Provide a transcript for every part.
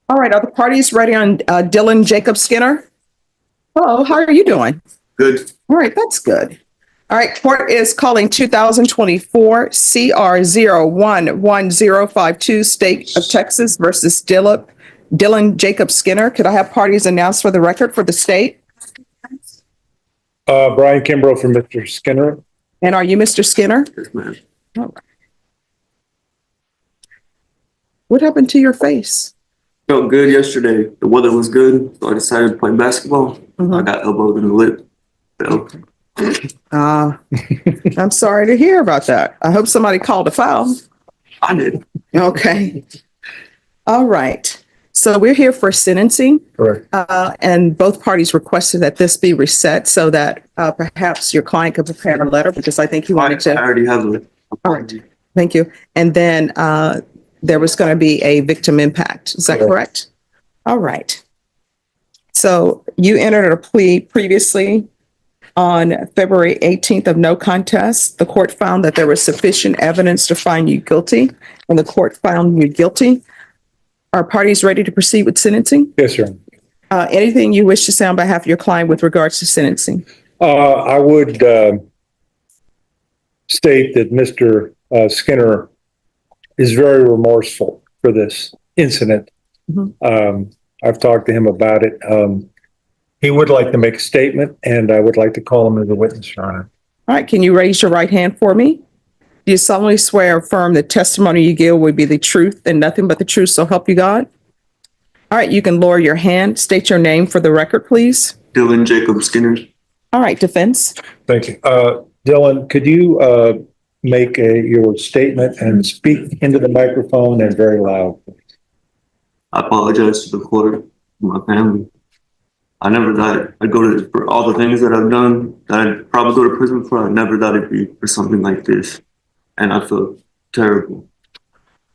All right, are the parties ready on Dylan Jacob Skinner? Hello, how are you doing? Good. All right, that's good. All right, court is calling 2024 CR 011052, State of Texas versus Dylan Jacob Skinner. Could I have parties announced for the record for the state? Brian Kimbrough for Mr. Skinner. And are you Mr. Skinner? Yes, ma'am. All right. What happened to your face? Felt good yesterday. The weather was good, so I decided to play basketball. I got elbowed in the lip. Fell. I'm sorry to hear about that. I hope somebody called a foul. I did. Okay. All right. So we're here for sentencing. Correct. And both parties requested that this be reset so that perhaps your client could prepare a letter, because I think he wanted I to. already have it. All right. Thank you. And then there was going to be a victim impact. Is that correct? All right. So you entered a plea previously on February 18th of no contest. The court found that there was sufficient evidence to find you guilty, and the court found you guilty. Are parties ready to proceed with sentencing? Yes, sir. Anything you wish to say on behalf of your client with regards to sentencing? I would state that Mr. Skinner is very remorseful for this incident. I've talked to him about it. He would like to make a statement, and I would like to call him as a witness, Your Honor. All right. Can you raise your right hand for me? Do you solemnly swear or affirm the testimony you give will be the truth and nothing but the truth, so help you God? All right. You can lower your hand. State your name for the record, please. Dylan Jacob Skinner. All right. Defense. Thank you. Dylan, could you make your statement and speak into the microphone and very loud? I apologize to the court, to my family. I never thought I'd go to, for all the things that I've done, that I'd probably go to prison for. I never thought it'd be for something like this. And I feel terrible.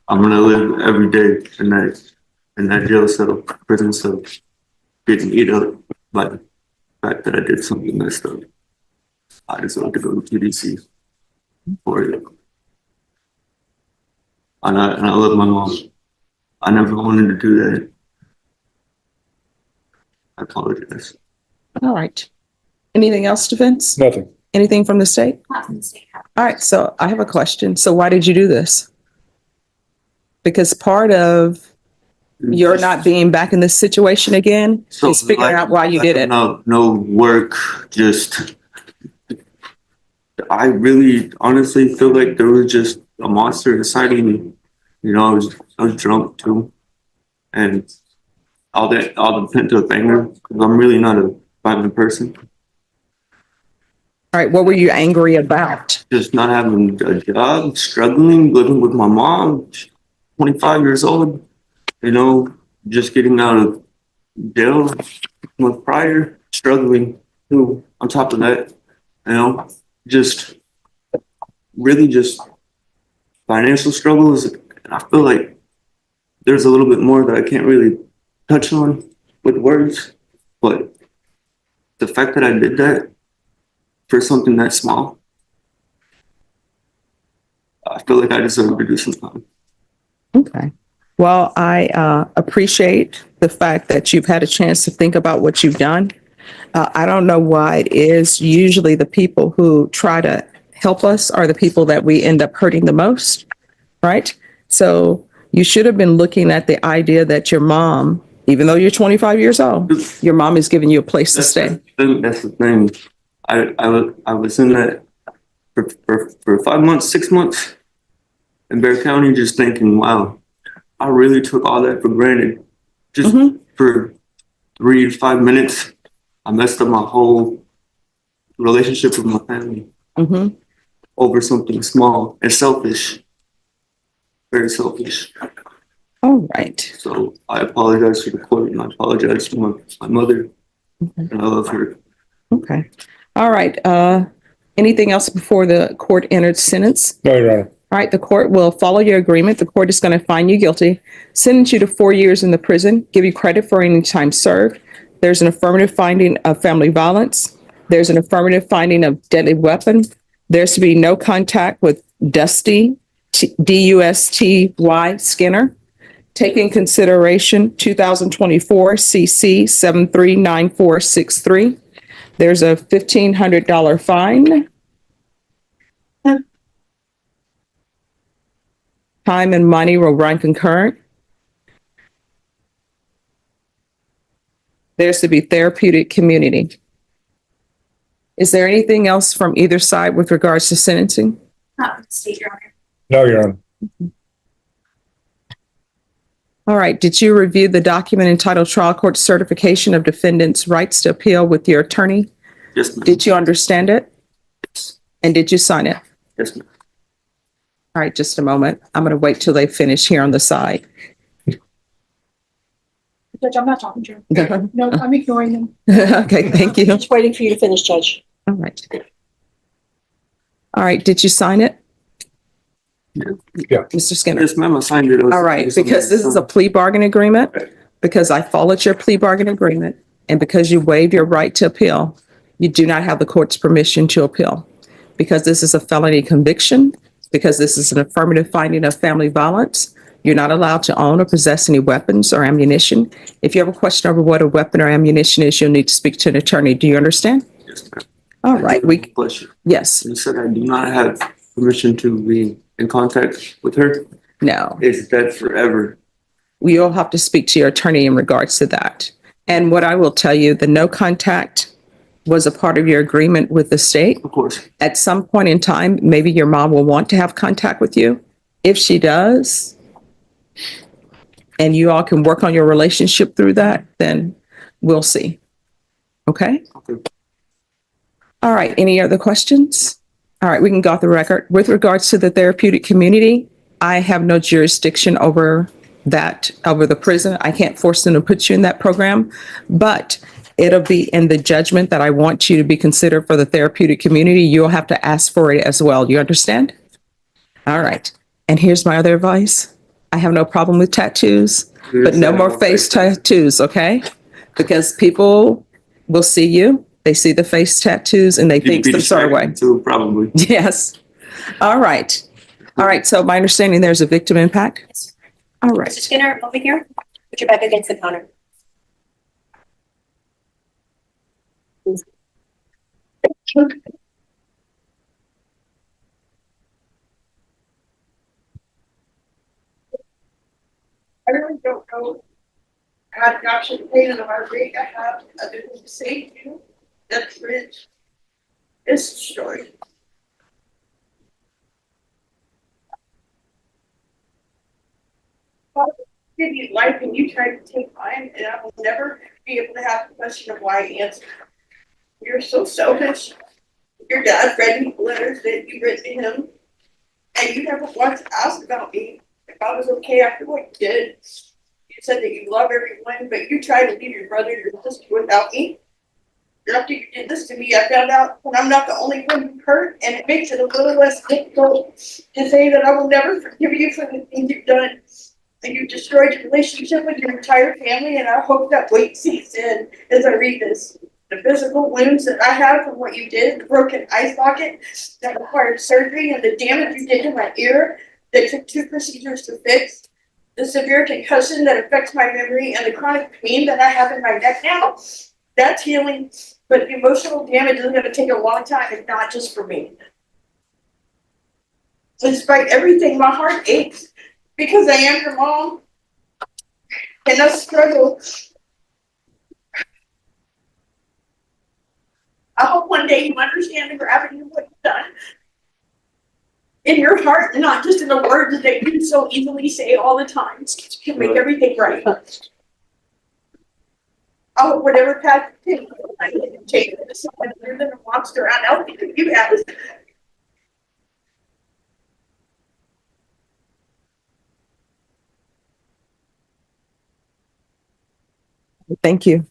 I'm gonna live every day in that jail cell, prison cell, getting eat up by the fact that I did something messed up. I deserve to go to PDC for it. And I love my mom. I never wanted to do that. I apologize. All right. Anything else, defense? Nothing. Anything from the state? All right. So I have a question. So why did you do this? Because part of your not being back in this situation again is figuring out why you did it. No work, just, I really honestly feel like there was just a monster inside of me. You know, I was drunk too. And all the pent up anger, because I'm really not a violent person. All right. What were you angry about? Just not having a job, struggling, living with my mom, 25 years old, you know, just getting out of jail a month prior, struggling too, on top of that, you know, just really just financial struggles. And I feel like there's a little bit more that I can't really touch on with words, but the fact that I did that for something that small, I feel like I deserve to do some time. Okay. Well, I appreciate the fact that you've had a chance to think about what you've done. I don't know why it is. Usually the people who try to help us are the people that we end up hurting the most, right? So you should have been looking at the idea that your mom, even though you're 25 years old, your mom is giving you a place to stay. That's the thing. I was in that for 5 months, 6 months in Bear County, just thinking, wow, I really took all that for granted. Just for 3 to 5 minutes, I messed up my whole relationship with my family over something small and selfish. Very selfish. All right. So I apologize to the court, and I apologize to my mother, and I love her. Okay. All right. Anything else before the court entered sentence? No, Your Honor. All right. The court will follow your agreement. The court is going to find you guilty, sentence you to 4 years in the prison, give you credit for any time served. There's an affirmative finding of family violence. There's an affirmative finding of deadly weapon. There's to be no contact with Dusty, D-U-S-T-Y Skinner. Take in consideration 2024 CC 739463. There's a $1,500 fine. Time and money will run concurrent. There's to be therapeutic community. Is there anything else from either side with regards to sentencing? State, Your Honor. No, Your Honor. All right. Did you review the document entitled Trial Court Certification of Defendants' Rights to Appeal with your attorney? Yes, ma'am. Did you understand it? And did you sign it? Yes, ma'am. All right, just a moment. I'm going to wait till they finish here on the side. Judge, I'm not talking to you. Okay, No, I'm ignoring them. thank you. Just waiting for you to finish, Judge. All right. All right, did you sign it? Yeah. Mr. Skinner? Yes, ma'am. I signed it. All right, because this is a plea bargain agreement, because I followed your plea bargain agreement, and because you waived your right to appeal, you do not have the court's permission to appeal. Because this is a felony conviction, because this is an affirmative finding of family violence, you're not allowed to own or possess any weapons or ammunition. If you have a question over what a weapon or ammunition is, you'll need to speak to an attorney. Do you understand? Yes, ma'am. All right, Bless you. yes, You said I do not have permission to be in contact with her. no. Is that forever? You'll have to speak to your attorney in regards to that. And what I will tell you, the no contact was a part of your agreement with the state. Of course. At some point in time, maybe your mom will want to have contact with you. If she does, and you all can work on your relationship through that, then we'll see. Okay? Okay. All right. Any other questions? All right. We can go off the record. With regards to the therapeutic community, I have no jurisdiction over that, over the prison. I can't force them to put you in that program, but it'll be in the judgment that I want you to be considered for the therapeutic community. You'll have to ask for it as well. You understand? All right. And here's my other advice. I have no problem with tattoos, but no more face tattoos, okay? Because people will see you, they see the face tattoos, and they think some sort of way. Too, probably. Yes. All right. All right. So my understanding, there's a victim impact. Yes. All Mr. right. Skinner, over here. Put your back against the counter. I really don't know. I had an option pain in my rate. I have other than to say to you. That bridge is destroyed. Give you life and you tried to take mine, and I will never be able to have the question of why I answer. You're so selfish. Your dad read me letters that you wrote to him, and you never once asked about me if I was okay after what you did. You said that you love everyone, but you tried to leave your brother and your sister without me. After you did this to me, I found out that I'm not the only one who hurt, and it makes it a little less difficult to say that I will never forgive you for the things you've done. And you've destroyed your relationship with your entire family, and I hope that weight sinks in as I read this. The physical wounds that I have from what you did, the broken eye socket that required surgery, and the damage you did to my ear that took 2 procedures to fix, the severe concussion that affects my memory, and the chronic pain that I have in my neck now, that's healing. But the emotional damage is going to take a long time, and not just for me. Despite everything, my heart aches because I am your mom, and I struggle. I hope one day you understand the gravity of what you've done in your heart, and not just in the words that you so easily say all the time to make everything right. I hope whatever path you take, I can take it to someone other than a monster out there that you have. Thank you.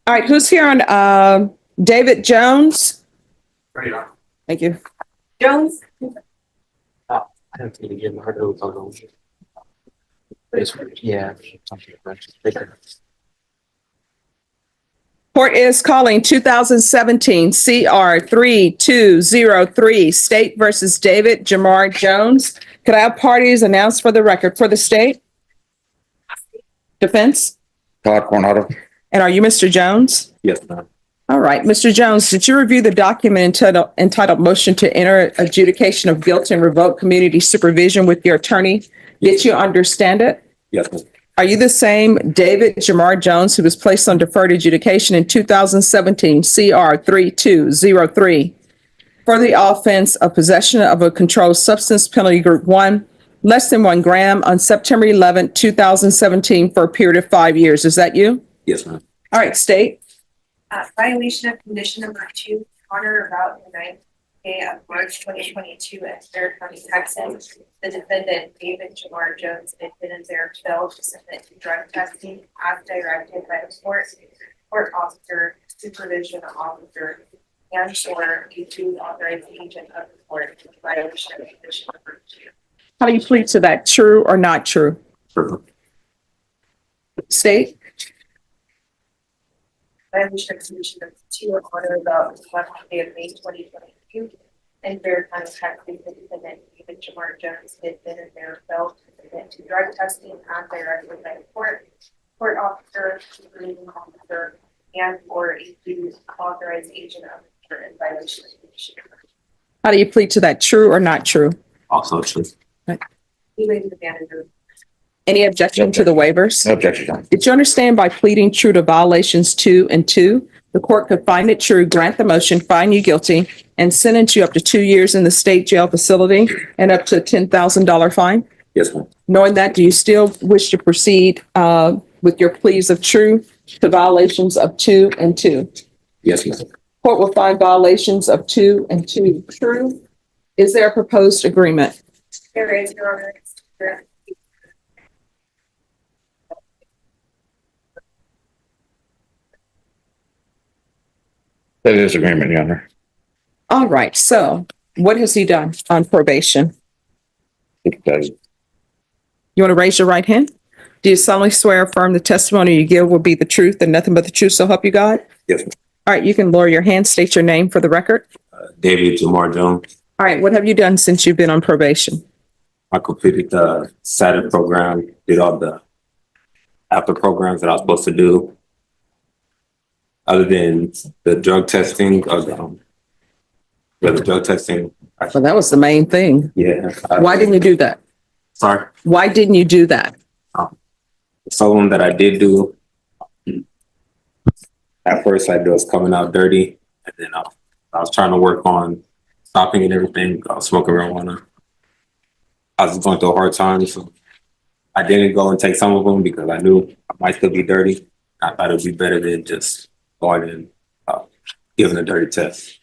All right. Who's here on David Jones? Thank you. Jones? I have to get Leonardo Bolognia. Yeah, something like that. Court is calling 2017 CR 3203 State versus David Jamar Jones. Could I have parties announced for the record for the state? Defense? Todd Coronado. And are you Mr. Jones? Yes, ma'am. All right, Mr. Jones, did you review the document entitled Motion to Enter Adjudication of Guilt and Revoke Community Supervision with your attorney? Did you understand it? Yes, ma'am. Are you the same David Jamar Jones who was placed on deferred adjudication in 2017 CR 3203 for the offense of possession of a controlled substance penalty group 1, less than 1 gram on September 11, 2017 for a period of 5 years? Is that you? Yes, ma'am. All right, state. Violation of condition number 2, on or about the 9th day of March 2022 at Fair County, Texas. The defendant, David Jamar Jones, admitted there failed to submit to drug testing as directed by the court officer, supervision officer, and or a two authorized agent of the court in violation of condition number 2. How do you plead to that? True or not true? True. State. Violation of condition number 2, on or about the 11th day of May 2022. And Fair County, Texas, the defendant, David Jamar Jones, admitted there failed to submit to drug testing as directed by the court officer, supervision officer, and or a two authorized agent of the court in violation of condition number 2. How do you plead to that? True or not true? Also true. He waived the manager. Any objection to the waivers? No objection, Your Honor. Did you understand by pleading true to violations 2 and 2, the court could find it true, grant the motion, find you guilty, and sentence you up to 2 years in the state jail facility and up to a $10,000 fine? Yes, ma'am. Knowing that, do you still wish to proceed with your pleas of true to violations of 2 and 2? Yes, ma'am. Court will find violations of 2 and 2 true. Is there a proposed agreement? There is, Your Honor. That is agreement, Your Honor. All right, so what has he done on probation? It does. You want to raise your right hand? Do you solemnly swear or affirm the testimony you give will be the truth and nothing but the truth, so help you God? Yes, ma'am. All right, you can lower your hand, state your name for the record. David Jamar Jones. All right, what have you done since you've been on probation? I completed the Saturday program, did all the after programs that I was supposed to do. Other than the drug testing or the drug testing. Well, that was the main thing. Yeah. Why didn't you do that? Sorry. Why didn't you do that? Some of them that I did do, at first I was coming out dirty, and then I was trying to work on stopping and everything. I was smoking marijuana. I was going through a hard time, so I didn't go and take some of them because I knew I might still be dirty. I thought it would be better than just going and giving a dirty test.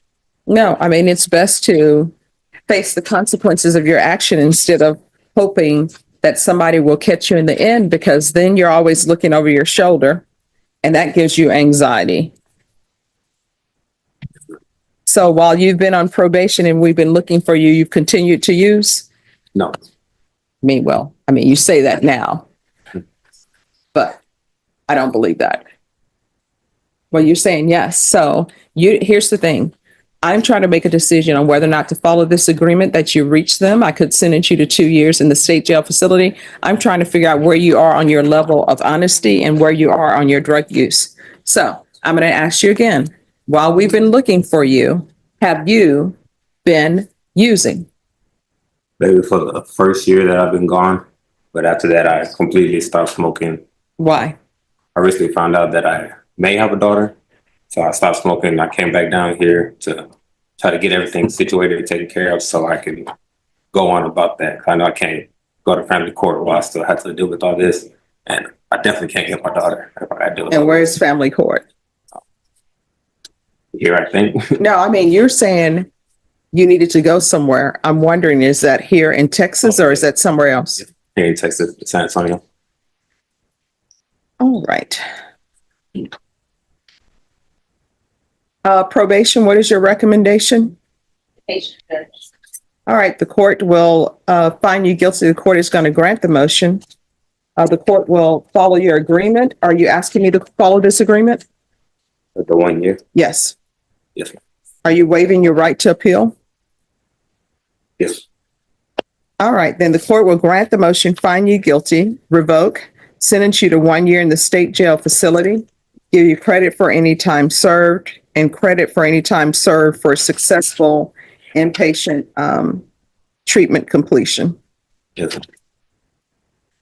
No, I mean, it's best to face the consequences of your action instead of hoping that somebody will catch you in the end, because then you're always looking over your shoulder and that gives you anxiety. So while you've been on probation and we've been looking for you, you've continued to use? No. I mean, you say that now, but I don't believe that. Well, you're saying yes. So here's the thing. I'm trying to make a decision on whether or not to follow this agreement that you reached them. I could sentence you to 2 years in the state jail facility. I'm trying to figure out where you are on your level of honesty and where you are on your drug use. So I'm going to ask you again, while we've been looking for you, have you been using? Maybe for the first year that I've been gone, but after that I completely stopped smoking. Why? I recently found out that I may have a daughter, so I stopped smoking. I came back down here to try to get everything situated and taken care of so I can go on about that. I know I can't go to family court while I still have to deal with all this, and I definitely can't get my daughter if I gotta deal with And all where's family court? this. Here, I think. No, I mean, you're saying you needed to go somewhere. I'm wondering, is that here in Texas or is that somewhere else? Here in Texas, San Antonio. All right. Probation, what is your recommendation? All right, the court will find you guilty. The court is going to grant the motion. The court will follow your agreement. Are you asking me to follow this agreement? The 1 year? Yes. Yes, ma'am. Are you waiving your right to appeal? Yes. All right, then the court will grant the motion, find you guilty, revoke, sentence you to 1 year in the state jail facility, give you credit for any time served and credit for any time served for successful inpatient treatment completion. Yes.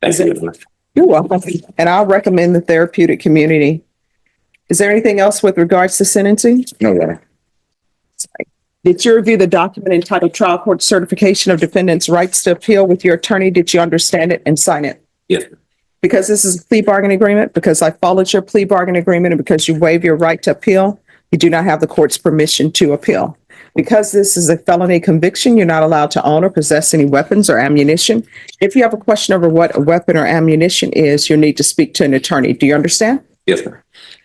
Thank you, Your Honor. You're welcome. And I'll recommend the therapeutic community. Is there anything else with regards to sentencing? No, Your Honor. Did you review the document entitled Trial Court Certification of Defendants' Rights to Appeal with your attorney? Did you understand it and sign it? Yes. Because this is a plea bargaining agreement, because I followed your plea bargaining agreement, and because you waive your right to appeal, you do not have the court's permission to appeal. Because this is a felony conviction, you're not allowed to own or possess any weapons or ammunition. If you have a question over what a weapon or ammunition is, you'll need to speak to an attorney. Do you understand? Yes, sir.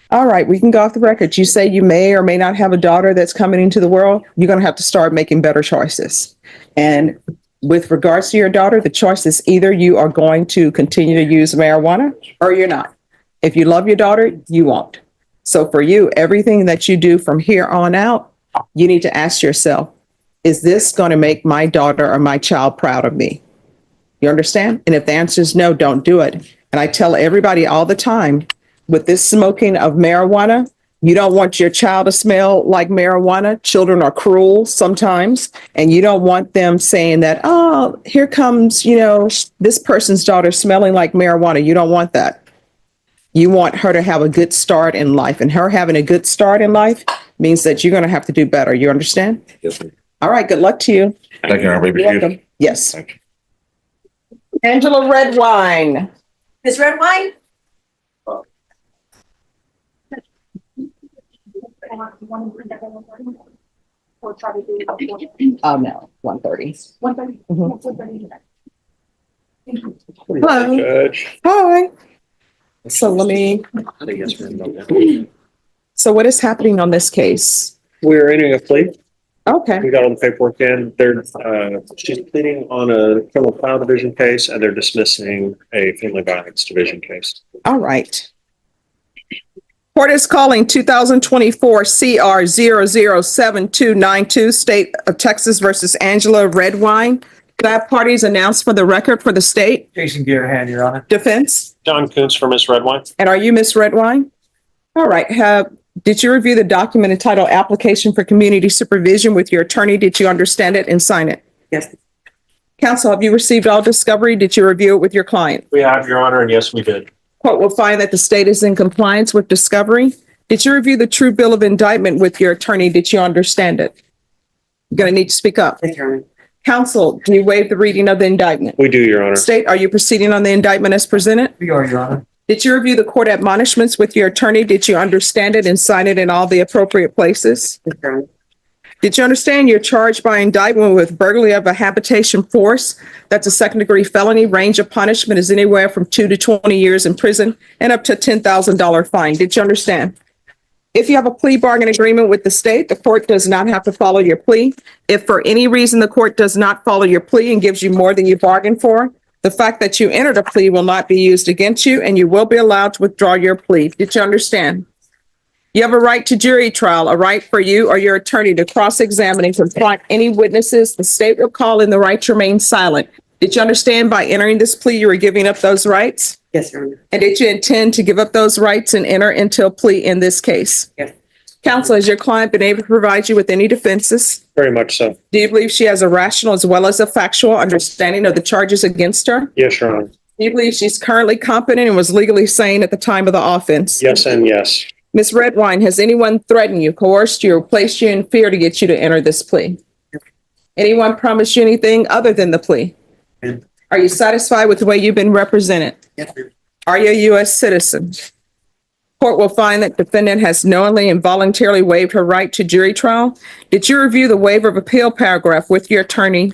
All right, we can go off the record. You say you may or may not have a daughter that's coming into the world. You're going to have to start making better choices. And with regards to your daughter, the choice is either you are going to continue to use marijuana or you're not. If you love your daughter, you won't. So for you, everything that you do from here on out, you need to ask yourself, is this going to make my daughter or my child proud of me? You understand? And if the answer is no, don't do it. And I tell everybody all the time, with this smoking of marijuana, you don't want your child to smell like marijuana. Children are cruel sometimes, and you don't want them saying that, oh, here comes, this person's daughter smelling like marijuana. You don't want that. You want her to have a good start in life, and her having a good start in life means that you're going to have to do better. You understand? Yes, sir. All right. Good luck to you. Thank you, Your Honor. Baby, You're you. welcome. Yes. Thank you. Angela Redwine. Ms. Redwine? Oh, no, 1:30. 1:30. Mhm. 1:30. Hello. Judge. Hi. So so what is happening on this case? We're entering a plea. Okay. We got all the paperwork in. She's pleading on a criminal trial division case, and they're dismissing a family violence division case. All right. Court is calling 2024 CR 007292, State of Texas versus Angela Redwine. Could I have parties announced for the record for the state Jason Gearhan, Your Honor. defense? John Kuntz for Miss Redwine. And are you Miss Redwine? All right. Did you review the document entitled Application for Community Supervision with your attorney? Did you understand it and sign it? Yes. Counsel, have you received all discovery? Did you review it with your client? We have, Your Honor, and yes, we did. Court will find that the state is in compliance with discovery. Did you review the true bill of indictment with your attorney? Did you understand it? You're going to need to speak up. Counsel, do you waive the reading of the indictment? We do, Your Honor. State, are you proceeding on the indictment as presented? We are, Your Honor. Did you review the court admonishments with your attorney? Did you understand it and sign it in all the appropriate places? Did you understand you're charged by indictment with burglary of a habitation force? That's a second-degree felony. Range of punishment is anywhere from 2 to 20 years in prison and up to $10,000 fine. Did you understand? If you have a plea bargain agreement with the state, the court does not have to follow your plea. If for any reason the court does not follow your plea and gives you more than you bargained for, the fact that you entered a plea will not be used against you, and you will be allowed to withdraw your plea. Did you understand? You have a right to jury trial, a right for you or your attorney to cross-examine and confront any witnesses. The state will call in the right to remain silent. Did you understand by entering this plea, you were giving up those rights? Yes, Your Honor. And did you intend to give up those rights and enter into a plea in this case? Yes. Counsel, has your client been able to provide you with any defenses? Very much so. Do you believe she has a rational as well as a factual understanding of the charges against her? Yes, Your Honor. Do you believe she's currently competent and was legally sane at the time of the offense? Yes and yes. Ms. Redwine, has anyone threatened you, coerced you, or placed you in fear to get you to enter this plea? Anyone promised you anything other than the plea? Yes. Are you satisfied with the way you've been represented? Yes, ma'am. Are you a U.S. citizen? Court will find that defendant has knowingly and voluntarily waived her right to jury trial. Did you review the waiver of appeal paragraph with your attorney?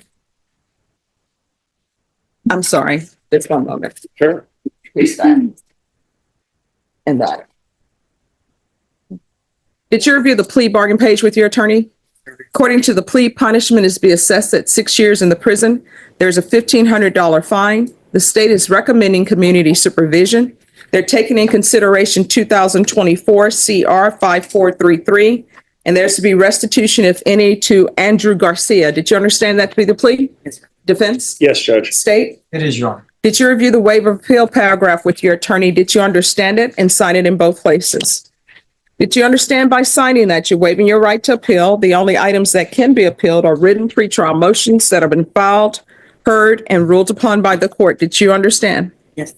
I'm sorry, just one moment. Sure. Please that. And that. Did you review the plea bargain page with your attorney? According to the plea, punishment is to be assessed at 6 years in the prison. There's a $1,500 fine. The state is recommending community supervision. They're taking in consideration 2024 CR 5433, and there's to be restitution, if any, to Andrew Garcia. Did you understand that to be the plea? Yes, sir. Defense? Yes, Judge. State? It is, Your Honor. Did you review the waiver of appeal paragraph with your attorney? Did you understand it and sign it in both places? Did you understand by signing that you're waiving your right to appeal? The only items that can be appealed are written pretrial motions that have been filed, heard, and ruled upon by the court. Did you understand? Yes.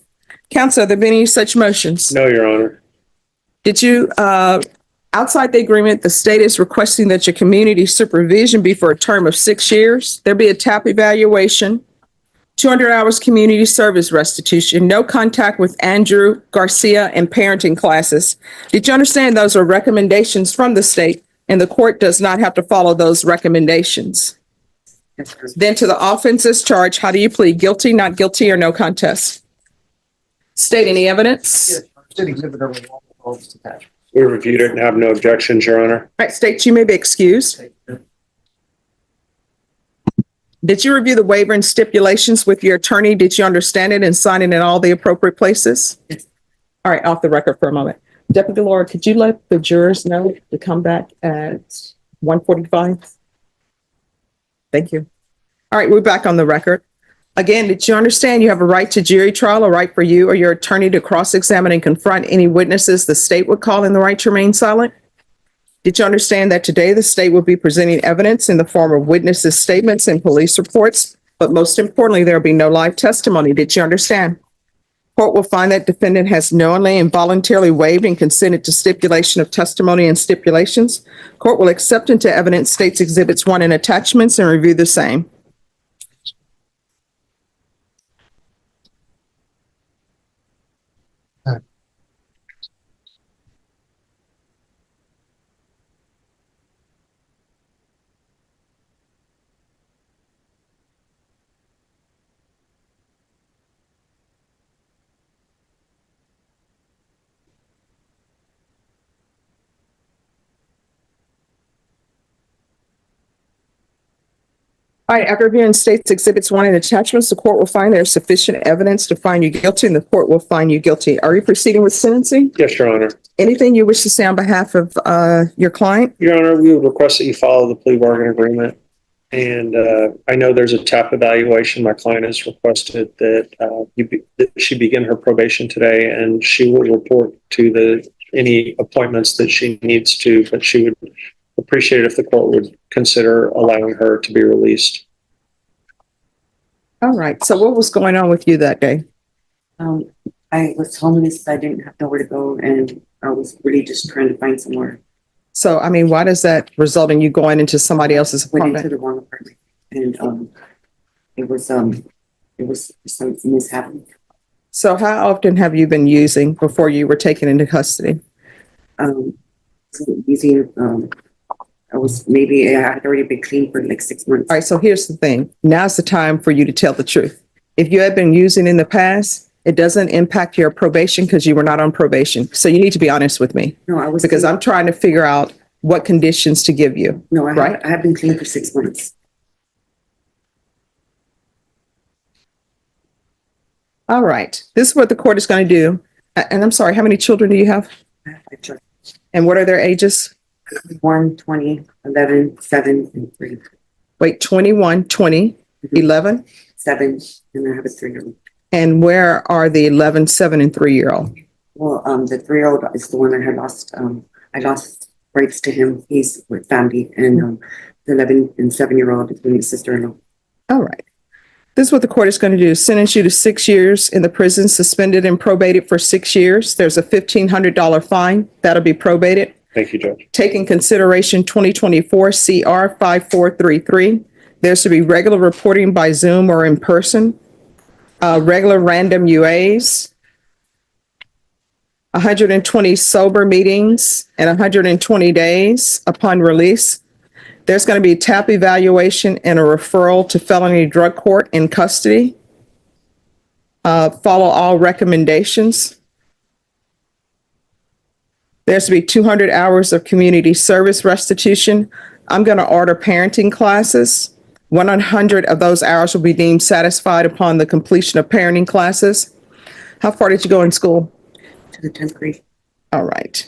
Counsel, have there been any such motions? No, Your Honor. Did you, outside the agreement, the state is requesting that your community supervision be for a term of 6 years. There be a TAP evaluation, 200 hours community service restitution, no contact with Andrew Garcia, and parenting classes. Did you understand those are recommendations from the state and the court does not have to follow those recommendations? Yes, sir. Then to the offenses charged, how do you plead? Guilty, not guilty, or no contest? State any evidence? Yes, State Exhibit number 1, all is attached. We reviewed it and have no objections, Your Honor. All right, state, you may be excused. Did you review the waiver and stipulations with your attorney? Did you understand it and sign it in all the appropriate places? Yes. All right, off the record for a moment. Deputy Laura, could you let the jurors know to come back at 1:45? Thank you. All right, we're back on the record. Again, did you understand you have a right to jury trial, a right for you or your attorney to cross-examine and confront any witnesses the state would call, and the right to remain silent? Did you understand that today the state will be presenting evidence in the form of witnesses' statements and police reports, but most importantly, there will be no live testimony? Did you understand? Court will find that defendant has knowingly and voluntarily waived and consented to stipulation of testimony and stipulations. Court will accept into evidence states exhibits 1 and attachments and review the same. All right, after reviewing states exhibits 1 and attachments, the court will find there is sufficient evidence to find you guilty, and the court will find you guilty. Are you proceeding with sentencing? Yes, Your Honor. Anything you wish to say on behalf of your client? Your Honor, we would request that you follow the plea bargain agreement. And I know there's a TAP evaluation. My client has requested that that she begin her probation today, and she will report to any appointments that she needs to, but she would appreciate it if the court would consider allowing her to be released. All right, so what was going on with you that day? I was homeless. I didn't have nowhere to go, and I was really just trying to find somewhere. So, I mean, why does that result in you going into somebody else's Went into apartment? the wrong apartment, and it was some mishap. So how often have you been using before you were taken into custody? Using I had already been clean for like 6 months. All right, so here's the thing. Now's the time for you to tell the truth. If you had been using in the past, it doesn't impact your probation because you were not on probation. So you need to be honest with me. No, I was Because clean. I'm trying to figure out what conditions to give you. No, right? I have been clean for 6 months. All right, this is what the court is going to do. And I'm sorry, how many children do you have? I have 5 children. And what are their ages? 1, 20, 11, 7, and 3. Wait, 21, 20, 11? 7, and I have a 3-year-old. And where are the 11, 7, and 3-year-old? Well, the 3-year-old is the one that I lost. I lost rights to him. He's with family, and the 11 and 7-year-old is with his sister-in-law. All right. This is what the court is going to do. Sentence you to 6 years in the prison, suspended and probated for 6 years. There's a $1,500 fine. That'll be probated. Thank you, Judge. Take in consideration 2024 CR 5433. There's to be regular reporting by Zoom or in person, regular random UAs, 120 sober meetings in 120 days upon release. There's going to be a TAP evaluation and a referral to felony drug court in custody. Follow all recommendations. There's to be 200 hours of community service restitution. I'm going to order parenting classes. 100 of those hours will be deemed satisfied upon the completion of parenting classes. How far did you go in school? To the 10th grade. All right.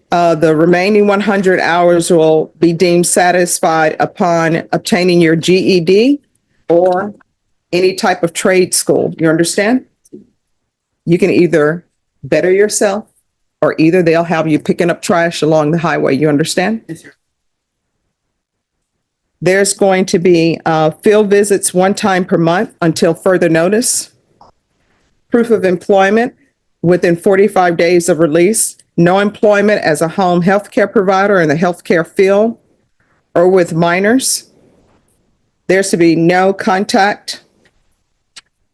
The remaining 100 hours will be deemed satisfied upon obtaining your GED or any type of trade school. You understand? You can either better yourself or either they'll have you picking up trash along the highway. You understand? Yes, sir. There's going to be field visits one time per month until further notice. Proof of employment within 45 days of release. No employment as a home healthcare provider in the healthcare field or with minors. There's to be no contact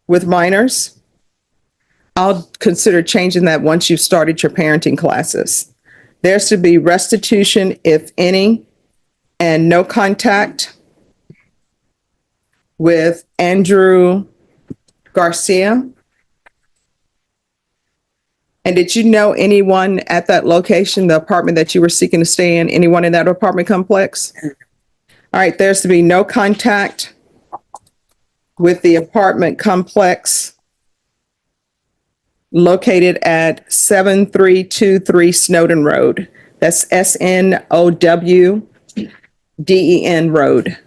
with minors. I'll consider changing that once you've started your parenting classes. There's to be restitution, if any, and no contact with Andrew Garcia. And did you know anyone at that location, the apartment that you were seeking to stay in, anyone in that apartment complex? All right, there's to be no contact with the apartment complex located at 7323 Snowden Road. That's SNOWDEN Road.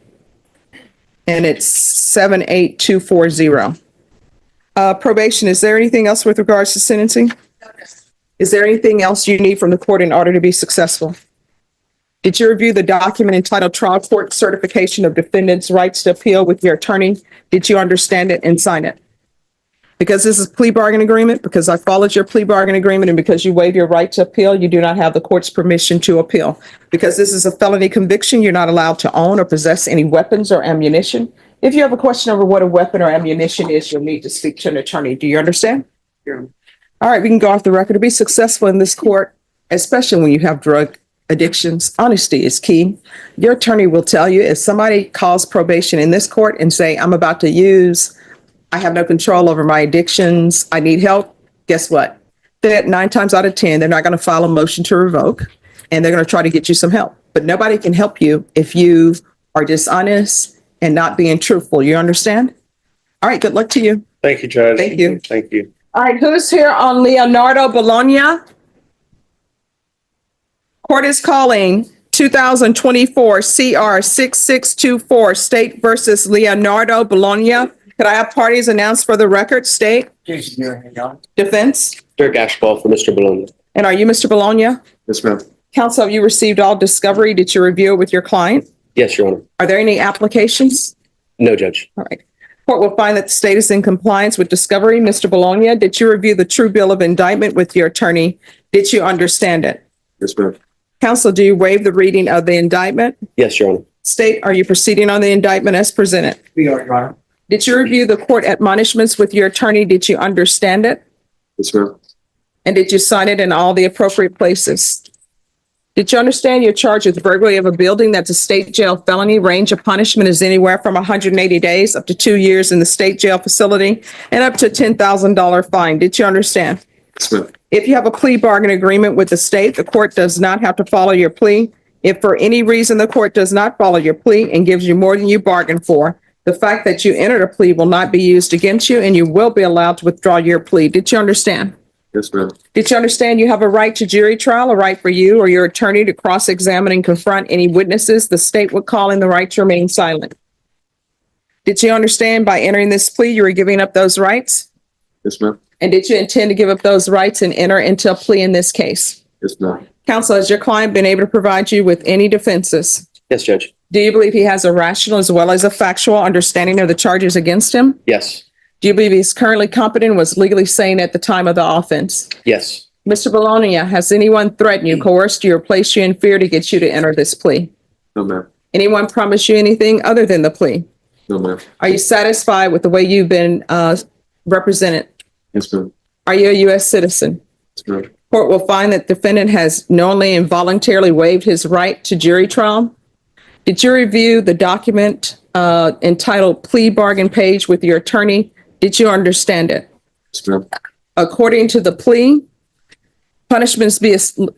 And it's 78240. Probation, is there anything else with regards to sentencing? Is there anything else you need from the court in order to be successful? Did you review the document entitled Trial Court Certification of Defendants' Rights to Appeal with your attorney? Did you understand it and sign it? Because this is plea bargain agreement, because I followed your plea bargain agreement, and because you waive your right to appeal, you do not have the court's permission to appeal. Because this is a felony conviction, you're not allowed to own or possess any weapons or ammunition. If you have a question over what a weapon or ammunition is, you'll need to speak to an attorney. Do you understand? Yeah. All right, we can go off the record. To be successful in this court, especially when you have drug addictions, honesty is key. Your attorney will tell you if somebody calls probation in this court and say, I'm about to use, I have no control over my addictions, I need help, guess what? That 9 times out of 10, they're not going to file a motion to revoke, and they're going to try to get you some help. But nobody can help you if you are dishonest and not being truthful. You understand? All right, good luck to you. Thank you, Judge. Thank you. Thank you. All right, who's here on Leonardo Bologna? Court is calling 2024 CR 6624 State versus Leonardo Bologna. Could I have parties announced for the record? State, defense, Dirk Ashball for Mr. Bologna. and are you Mr. Bologna? Yes, ma'am. Counsel, have you received all discovery? Did you review it with your client? Yes, Your Honor. Are there any applications? No, Judge. All right. Court will find that the state is in compliance with discovery. Mr. Bologna, did you review the true bill of indictment with your attorney? Did you understand it? Yes, ma'am. Counsel, do you waive the reading of the indictment? Yes, Your Honor. State, are you proceeding on the indictment as presented? We are, Your Honor. Did you review the court admonishments with your attorney? Did you understand it? Yes, ma'am. And did you sign it in all the appropriate places? Did you understand you're charged with burglary of a building that's a state jail felony? Range of punishment is anywhere from 180 days up to 2 years in the state jail facility and up to a $10,000 fine. Did you understand? Yes, ma'am. If you have a plea bargain agreement with the state, the court does not have to follow your plea. If for any reason the court does not follow your plea and gives you more than you bargained for, the fact that you entered a plea will not be used against you and you will be allowed to withdraw your plea. Did you understand? Yes, ma'am. Did you understand you have a right to jury trial, a right for you or your attorney to cross-examine and confront any witnesses the state would call in the right to remain silent? Did you understand by entering this plea, you were giving up those rights? Yes, ma'am. And did you intend to give up those rights and enter into a plea in this case? Yes, ma'am. Counsel, has your client been able to provide you with any defenses? Yes, Judge. Do you believe he has a rational as well as a factual understanding of the charges against him? Yes. Do you believe he's currently competent and was legally sane at the time of the offense? Yes. Mr. Bologna, has anyone threatened you, coerced you, or placed you in fear to get you to enter this plea? No, ma'am. Anyone promise you anything other than the plea? No, ma'am. Are you satisfied with the way you've been represented? Yes, ma'am. Are you a U.S. citizen? Yes, ma'am. Court will find that defendant has knowingly and voluntarily waived his right to jury trial. Did you review the document entitled Plea Bargain Page with your attorney? Did you understand it? Yes, ma'am. According to the plea, punishments be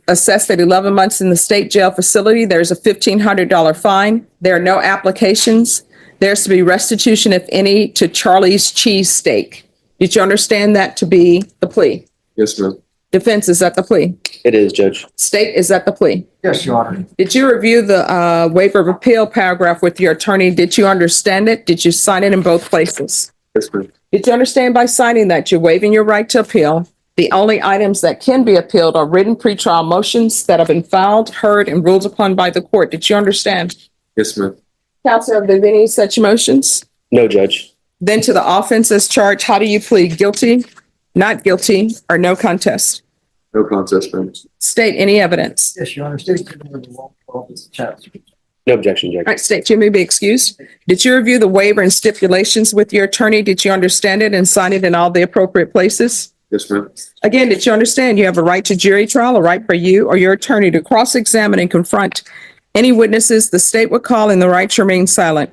assessed at 11 months in the state jail facility. There's a $1,500 fine. There are no applications. There's to be restitution, if any, to Charlie's Cheese Steak. Did you understand that to be the plea? Yes, ma'am. Defense, is that the plea? It is, Judge. State, is that the plea? Yes, Your Honor. Did you review the waiver of appeal paragraph with your attorney? Did you understand it? Did you sign it in both places? Yes, ma'am. Did you understand by signing that you're waiving your right to appeal? The only items that can be appealed are written pretrial motions that have been filed, heard, and ruled upon by the court. Did you understand? Yes, ma'am. Counselor, have there been any such motions? No, Judge. Then to the offenses charged, how do you plead? Guilty, not guilty, or no contest? No contest, ma'am. State any evidence. Yes, Your Honor, State Senator Walton's challenge. No objection, Judge. All right, State, you may be excused. Did you review the waiver and stipulations with your attorney? Did you understand it and sign it in all the appropriate places? Yes, ma'am. Again, did you understand you have a right to jury trial, a right for you or your attorney to cross-examine and confront any witnesses the state would call and the right to remain silent?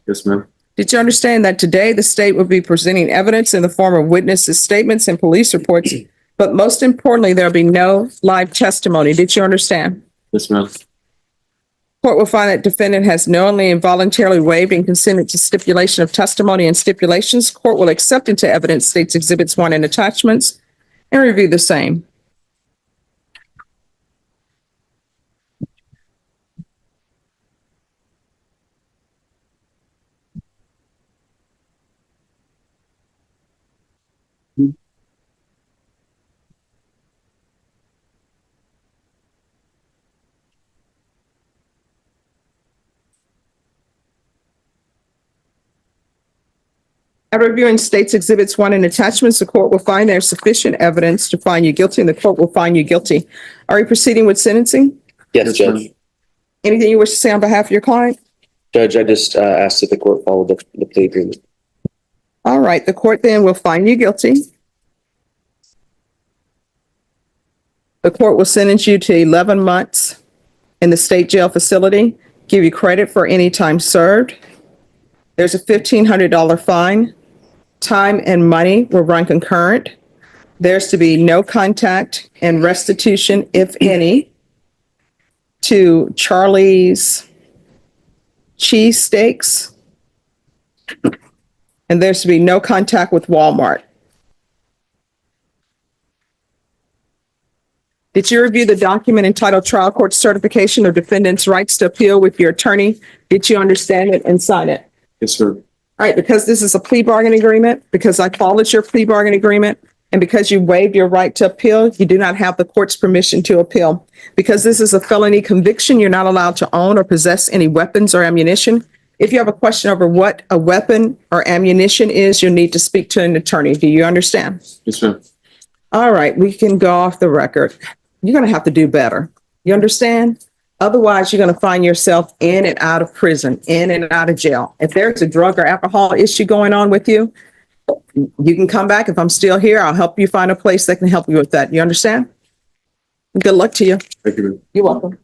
Yes, ma'am. Did you understand that today the state will be presenting evidence in the form of witnesses' statements and police reports? But most importantly, there'll be no live testimony. Did you understand? Yes, ma'am. Court will find that defendant has knowingly and voluntarily waived and consented to stipulation of testimony and stipulations. Court will accept into evidence states exhibits 1 and attachments and review the same. At reviewing states exhibits 1 and attachments, the court will find there's sufficient evidence to find you guilty and the court will find you guilty. Are you proceeding with sentencing? Yes, Judge. Anything you wish to say on behalf of your client? Judge, I just asked that the court follow the plea agreement. All right, the court then will find you guilty. The court will sentence you to 11 months in the state jail facility, give you credit for any time served. There's a $1,500 fine. Time and money will run concurrent. There's to be no contact and restitution, if any, to Charlie's Cheesesteaks. And there's to be no contact with Walmart. Did you review the document entitled Trial Court Certification of Defendant's Rights to Appeal with your attorney? Did you understand it and sign it? Yes, sir. All right, because this is a plea bargain agreement, because I followed your plea bargain agreement, and because you waived your right to appeal, you do not have the court's permission to appeal. Because this is a felony conviction, you're not allowed to own or possess any weapons or ammunition. If you have a question over what a weapon or ammunition is, you'll need to speak to an attorney. Do you understand? Yes, ma'am. All right, we can go off the record. You're going to have to do better. You understand? Otherwise, you're going to find yourself in and out of prison, in and out of jail. If there's a drug or alcohol issue going on with you, you can come back. If I'm still here, I'll help you find a place that can help you with that. You understand? Good luck to you. Thank you, ma'am. You're welcome.